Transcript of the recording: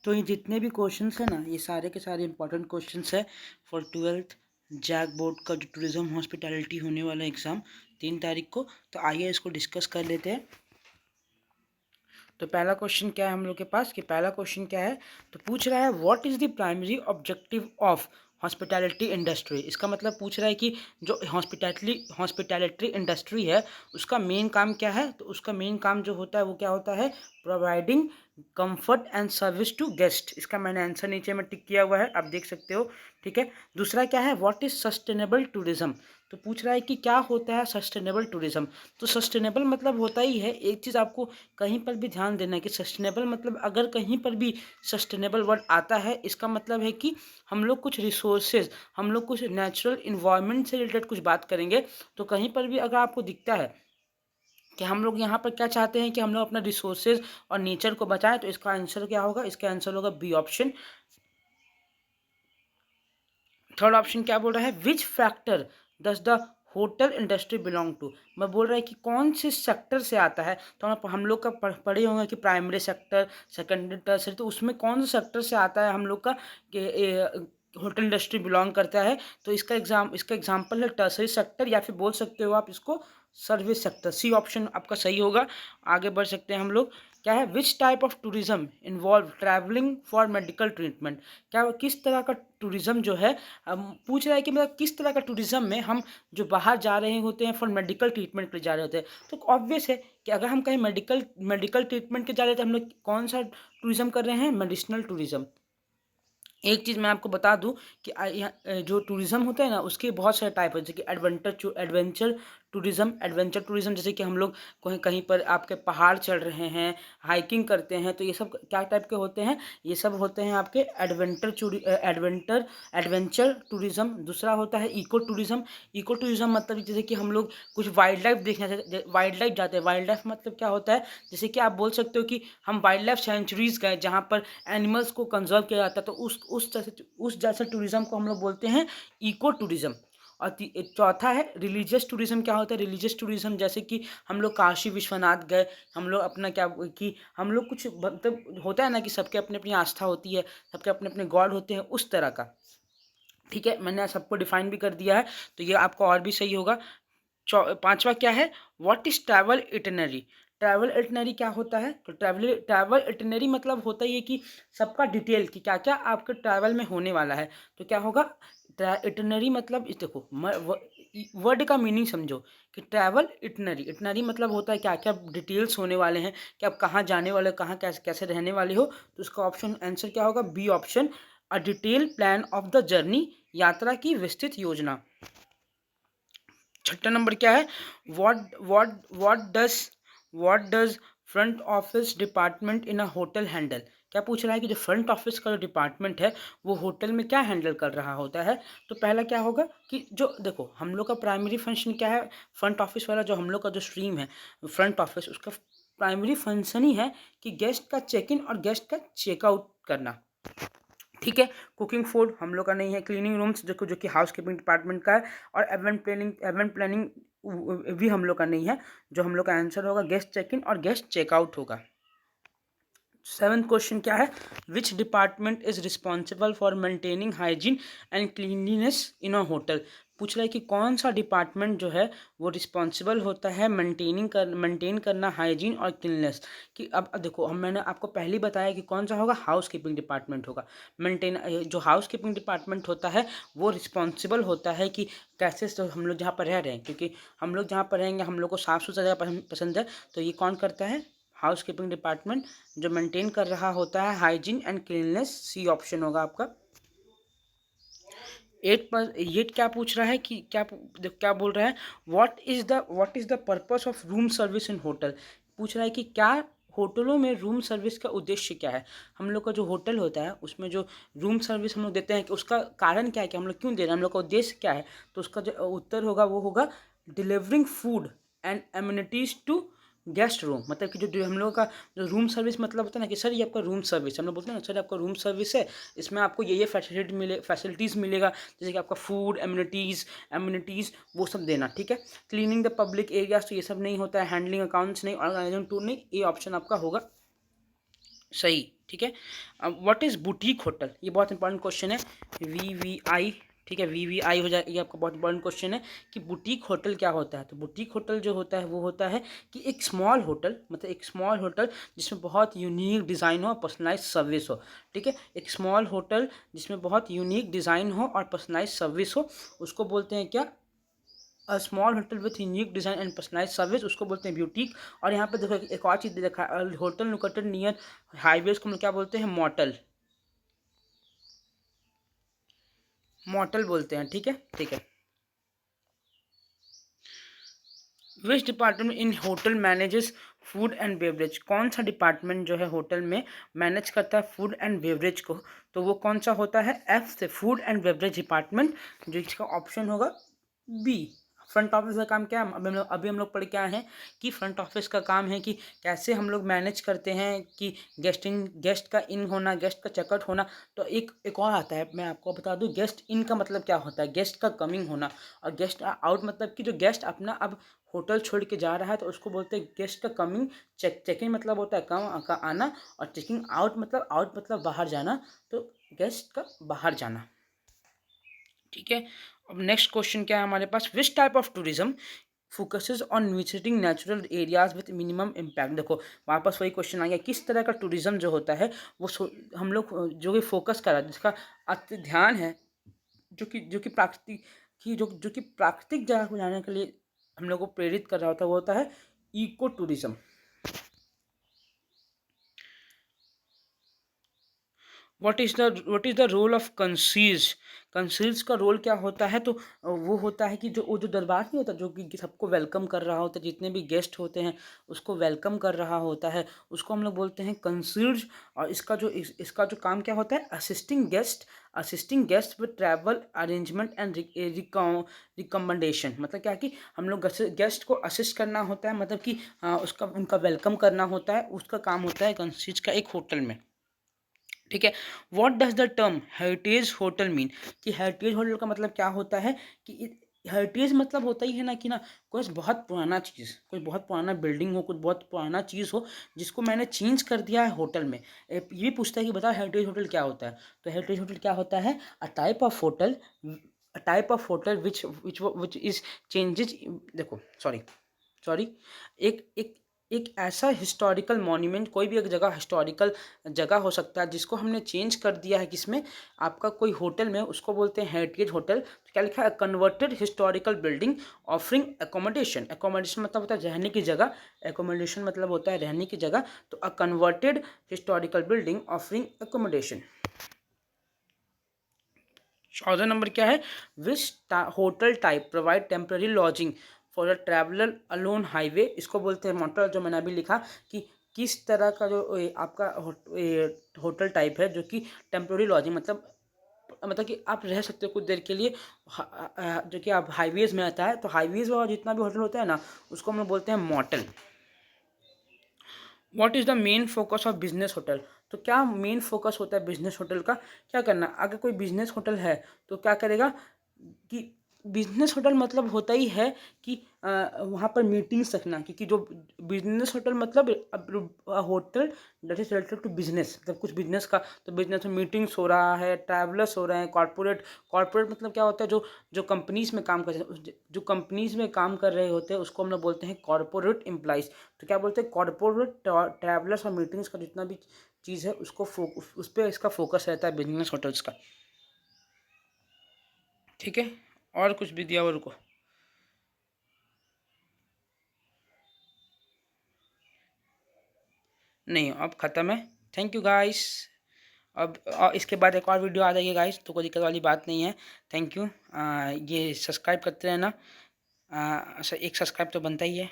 तो ये जितने भी क्वेश्चंस हैं ना, ये सारे के सारे इंपॉर्टेंट क्वेश्चंस है फॉर 12th जैक बोर्ड का जो टूरिज्म हॉस्पिटैलिटी होने वाला एग्ज़ाम 3 तारीख को। तो आइए इसको डिस्कस कर लेते हैं। तो पहला क्वेश्चन क्या है हम लोग के पास, कि पहला क्वेश्चन क्या है, तो पूछ रहा है what is the primary objective of hospitality industry. इसका मतलब पूछ रहा है कि जो हॉस्पिटैलिटी इंडस्ट्री है उसका मेन काम क्या है। तो उसका मेन काम जो होता है वो क्या होता है, providing comfort and service to guest. इसका मैंने आंसर नीचे में टिक किया हुआ है, आप देख सकते हो। ठीक है, दूसरा क्या है, व्हाट इज़ सस्टेनेबल टूरिज्म। तो पूछ रहा है कि क्या होता है सस्टेनेबल टूरिज्म। तो सस्टेनेबल मतलब होता ही है, एक चीज़ आपको कहीं पर भी ध्यान देना है कि सस्टेनेबल मतलब अगर कहीं पर भी सस्टेनेबल वर्ड आता है, इसका मतलब है कि हम लोग कुछ रिसोर्सेज, हम लोग कुछ नेचुरल इन्वायरमेंट से रिलेटेड कुछ बात करेंगे। तो कहीं पर भी अगर आपको दिखता है कि हम लोग यहाँ पर क्या चाहते हैं कि हम लोग अपना रिसोर्सेज और नेचर को बचाएं, तो इसका आंसर क्या होगा, इसका आंसर होगा बी ऑप्शन। थर्ड ऑप्शन क्या बोल रहा है, which factor does the hotel industry belong to. मैं बोल रहा है कि कौन से सेक्टर से आता है। तो हम लोग का पढ़े होंगे कि प्राइमरी सेक्टर, सेकेंडरी, टर्सरी, तो उसमें कौन से सेक्टर से आता है हम लोग का कि होटल इंडस्ट्री बिलोंग करता है। तो इसका एग्जाम्पल है टर्सरी सेक्टर, या फिर बोल सकते हो आप इसको सर्विस सेक्टर। सी ऑप्शन आपका सही होगा। आगे बढ़ सकते हैं हम लोग। क्या है, विच type of tourism involve travelling for medical treatment. क्या किस तरह का टूरिज्म जो है, पूछ रहा है कि मतलब किस तरह का टूरिज्म में हम जो बाहर जा रहे होते हैं फॉर मेडिकल ट्रीटमेंट के लिए जा रहे होते हैं। तो ऑब्वियस है कि अगर हम कहीं मेडिकल ट्रीटमेंट के जा रहे हैं तो हम लोग कौन सा टूरिज्म कर रहे हैं, मेडिसिनल टूरिज्म। एक चीज़ मैं आपको बता दूं कि जो टूरिज़्म होता है ना उसके बहुत सारे टाइप है, जैसे कि एडवेंचर टूरिज़्म जैसे कि हम लोग कहीं कहीं पर आपके पहाड़ चढ़ रहे हैं, हाइकिंग करते हैं, तो ये सब क्या टाइप के होते हैं, ये सब होते हैं आपके एडवेंचर टूरिज़्म। दूसरा होता है इको टूरिज़्म मतलब जैसे कि हम लोग कुछ वाइल्ड लाइफ देखने, वाइल्ड लाइफ जाते हैं। वाइल्ड लाइफ मतलब क्या होता है, जैसे कि आप बोल सकते हो कि हम वाइल्ड लाइफ सेंचुरीज गए जहाँ पर एनिमल्स को कंजर्व किया जाता है, तो उस जैसे टूरिज्म को हम लोग बोलते हैं इको टूरिज्म। और चौथा है रिलीजियस टूरिज्म। क्या होता है रिलीजियस टूरिज्म, जैसे कि हम लोग काशी विश्वनाथ गए, हम लोग अपना क्या कि हम लोग कुछ मतलब होता है ना कि सबके अपनी अपनी आस्था होती है, सबके अपने अपने गॉड होते हैं, उस तरह का। ठीक है, मैंने सबको डिफाइन भी कर दिया है, तो ये आपको और भी सही होगा। पांचवा क्या है, what is travel itinerary. Travel itinerary क्या होता है, तो ट्रैवल इटिनरी मतलब होता ही है कि सबका डिटेल कि क्या क्या आपके ट्रैवल में होने वाला है। तो क्या होगा, इटिनरी मतलब इस देखो वर्ड का मीनिंग समझो कि ट्रैवल इटिनरी, इटिनरी मतलब होता है क्या क्या डिटेल्स होने वाले हैं, कि आप कहाँ जाने वाले हो, कहाँ कैसे कैसे रहने वाले हो। तो उसका ऑप्शन आंसर क्या होगा, B option, a detail plan of the journey, यात्रा की विस्तृत योजना। छठा नंबर क्या है, what what what does front office department in a hotel handle. क्या पूछ रहा है कि जो फ्रंट ऑफिस का जो डिपार्टमेंट है वो होटल में क्या हैंडल कर रहा होता है। तो पहला क्या होगा कि जो देखो हम लोग का प्राइमरी फंक्शन क्या है, फ्रंट ऑफिस वाला जो हम लोग का जो स्ट्रीम है फ्रंट ऑफिस, उसका प्राइमरी फंक्शन ही है कि गेस्ट का चेक इन और गेस्ट का चेकआउट करना। ठीक है, कुकिंग फूड हम लोग का नहीं है, क्लीनिंग रूम्स जो कि हाउस कीपिंग डिपार्टमेंट का है, और इवेंट प्लानिंग भी हम लोग का नहीं है। जो हम लोग का आंसर होगा गेस्ट चेक इन और गेस्ट चेकआउट होगा। सेवन्थ क्वेश्चन क्या है, which department is responsible for maintaining hygiene and cleanliness in a hotel. पूछ रहा है कि कौन सा डिपार्टमेंट जो है वो रिस्पॉन्सिबल होता है मेंटेन करना हाइजीन और क्लीननेस कि अब देखो मैंने आपको पहले ही बताया कि कौन सा होगा, हाउस कीपिंग डिपार्टमेंट होगा। मेंटेन जो हाउस कीपिंग डिपार्टमेंट होता है वो रिस्पॉन्सिबल होता है कि कैसे तो हम लोग जहाँ पर रह रहे हैं, क्योंकि हम लोग जहाँ पर रहेंगे हम लोग को साफ़ सुथरा जगह पसंद है, तो ये कौन करता है, हाउस कीपिंग डिपार्टमेंट जो मेंटेन कर रहा होता है hygiene and cleanness. C option होगा आपका। एट पर ये क्या पूछ रहा है कि क्या बोल रहा है, what is the purpose of room service in hotel. पूछ रहा है कि क्या होटलों में रूम सर्विस का उद्देश्य क्या है। हम लोग का जो होटल होता है उसमें जो रूम सर्विस हम लोग देते हैं कि उसका कारण क्या है, कि हम लोग क्यों दे रहे हैं, हम लोग का उद्देश्य क्या है। तो उसका जो उत्तर होगा वो होगा delivering food and amenities to guest room. मतलब कि जो हम लोगों का जो रूम सर्विस मतलब होता है ना कि सर ये आपका रूम सर्विस, हम लोग बोलते हैं ना सर आपका रूम सर्विस है, इसमें आपको ये फैसिलिटीज़ मिलेगा, जैसे कि आपका फूड एम्यूनिटीज़ वो सब देना। ठीक है, क्लीनिंग द पब्लिक एरियाज तो ये सब नहीं होता है, हैंडलिंग अकाउंट्स नहीं, ऑर्गेनाइजिंग टूर नहीं, ये ऑप्शन आपका होगा सही। ठीक है। अब व्हाट इज़ बुटीक होटल, ये बहुत इंपॉर्टेंट क्वेश्चन है। VVI, ठीक है, VVI हो जाए, ये आपका बहुत इंपॉर्टेंट क्वेश्चन है कि बुटीक होटल क्या होता है। तो बुटीक होटल जो होता है वो होता है कि एक स्मॉल होटल, मतलब एक स्मॉल होटल जिसमें बहुत यूनिक डिज़ाइन हो, पर्सनलाइज सर्विस हो। ठीक है, एक स्मॉल होटल जिसमें बहुत यूनिक डिज़ाइन हो और पर्सनलाइज सर्विस हो, उसको बोलते हैं क्या, a small hotel with unique design and personalize service, उसको बोलते हैं ब्यूटीक। और यहाँ पे देखो एक और चीज़ देखा, होटल लोकेटेड नियर हाईवेज को हम लोग क्या बोलते हैं, मॉटल, मॉटल बोलते हैं। ठीक है, ठीक है। Which department in hotel manages food and beverage, कौन सा डिपार्टमेंट जो है होटल में मैनेज करता है फूड एंड बेवरेज को, तो वो कौन सा होता है, F से फूड एंड बेवरेज डिपार्टमेंट, जो इसका ऑप्शन होगा बी। फ्रंट ऑफिस का काम क्या है, अभी हम लोग पढ़ के आए हैं कि फ्रंट ऑफिस का काम है कि कैसे हम लोग मैनेज करते हैं कि गेस्ट का इन होना, गेस्ट का चेकआउट होना। तो एक और आता है, मैं आपको बता दूं, गेस्ट इन का मतलब क्या होता है, गेस्ट का कमिंग होना, और गेस्ट आउट मतलब कि जो गेस्ट अपना अब होटल छोड़ के जा रहा है तो उसको बोलते हैं गेस्ट का कमिंग। चेकिंग मतलब होता है कम का आना, और चेकिंग आउट मतलब बाहर जाना, तो गेस्ट का बाहर जाना। ठीक है। अब नेक्स्ट क्वेश्चन क्या है हमारे पास, which type of tourism focuses on visiting natural areas with minimum impact. देखो वापस वही क्वेश्चन आ गया, किस तरह का टूरिज्म जो होता है वो हम लोग जो कि फोकस कर रहा है, जिसका ध्यान है, जो कि प्राकृतिक की जो कि प्राकृतिक जगह को जाने के लिए हम लोग को प्रेरित कर रहा होता है, वो होता है eco tourism. What is the role of councils, councils का रोल क्या होता है, तो वो होता है कि जो दरबार नहीं होता, जो कि सबको वेलकम कर रहा होता है, जितने भी गेस्ट होते हैं उसको वेलकम कर रहा होता है, उसको हम लोग बोलते हैं कंसील्स। और इसका जो काम क्या होता है, assisting guest with travel arrangement and recommendation. मतलब क्या कि हम लोग गेस्ट को असिस्ट करना होता है, मतलब कि उसका उनका वेलकम करना होता है, उसका काम होता है कंसील्स का एक होटल में। ठीक है। What does the term heritage hotel mean, कि हेरिटेज होटल का मतलब क्या होता है कि हेरिटेज मतलब होता ही है ना कि ना कोई बहुत पुराना चीज़, कोई बहुत पुराना बिल्डिंग हो, कुछ बहुत पुराना चीज़ हो जिसको मैंने चेंज कर दिया है होटल में। ये पूछता है कि बताओ हेरिटेज होटल क्या होता है, तो हेरिटेज होटल क्या होता है, a type of hotel which is changes. देखो सॉरी, एक एक एक ऐसा हिस्टोरिकल मॉन्यूमेंट, कोई भी एक जगह हिस्टोरिकल जगह हो सकता है जिसको हमने चेंज कर दिया है, किसमें, आपका कोई होटल में, उसको बोलते हैं हेरिटेज होटल। तो क्या लिखा है, converted historical building offering accommodation. Accommodation मतलब होता है रहने की जगह, एकोमोडेशन मतलब होता है रहने की जगह, तो a converted historical building offering accommodation. 14 number क्या है, which hotel type provide temporary lodging for a traveller alone highway. इसको बोलते हैं मोटल, जो मैंने अभी लिखा कि किस तरह का जो आपका होटल टाइप है जो कि टेम्पररी लॉजिंग मतलब कि आप रह सकते हो कुछ देर के लिए, जो कि आप हाईवेज में आता है, तो हाईवेज वाला जितना भी होटल होता है ना उसको हम लोग बोलते हैं motel. What is the main focus of business hotel, तो क्या मेन फोकस होता है बिजनेस होटल का, क्या करना, अगर कोई बिजनेस होटल है तो क्या करेगा कि बिजनेस होटल मतलब होता ही है कि वहाँ पर मीटिंग्स रखना, क्योंकि जो बिजनेस होटल मतलब hotel that is related to business, मतलब कुछ बिजनेस का, तो बिजनेस में मीटिंग्स हो रहा है, ट्रैवलर्स हो रहे हैं, कॉर्पोरेट मतलब क्या होता है, जो कंपनीज में काम कर जो कंपनीज में काम कर रहे होते हैं उसको हम लोग बोलते हैं कॉर्पोरेट एम्प्लॉइज। तो क्या बोलते हैं, कॉर्पोरेट ट्रैवलर्स और मीटिंग्स का जितना भी चीज़ है उसको उस पर इसका फोकस रहता है बिजनेस होटल्स का। ठीक है, और कुछ भी दिया हुआ रुको, नहीं अब ख़त्म है। Thank you guys. अब इसके बाद एक और वीडियो आ जाएगी गाइस, तो कोई दिक्कत वाली बात नहीं है। Thank you. ये सब्सक्राइब करते रहना, अच्छा एक सब्सक्राइब तो बनता ही है।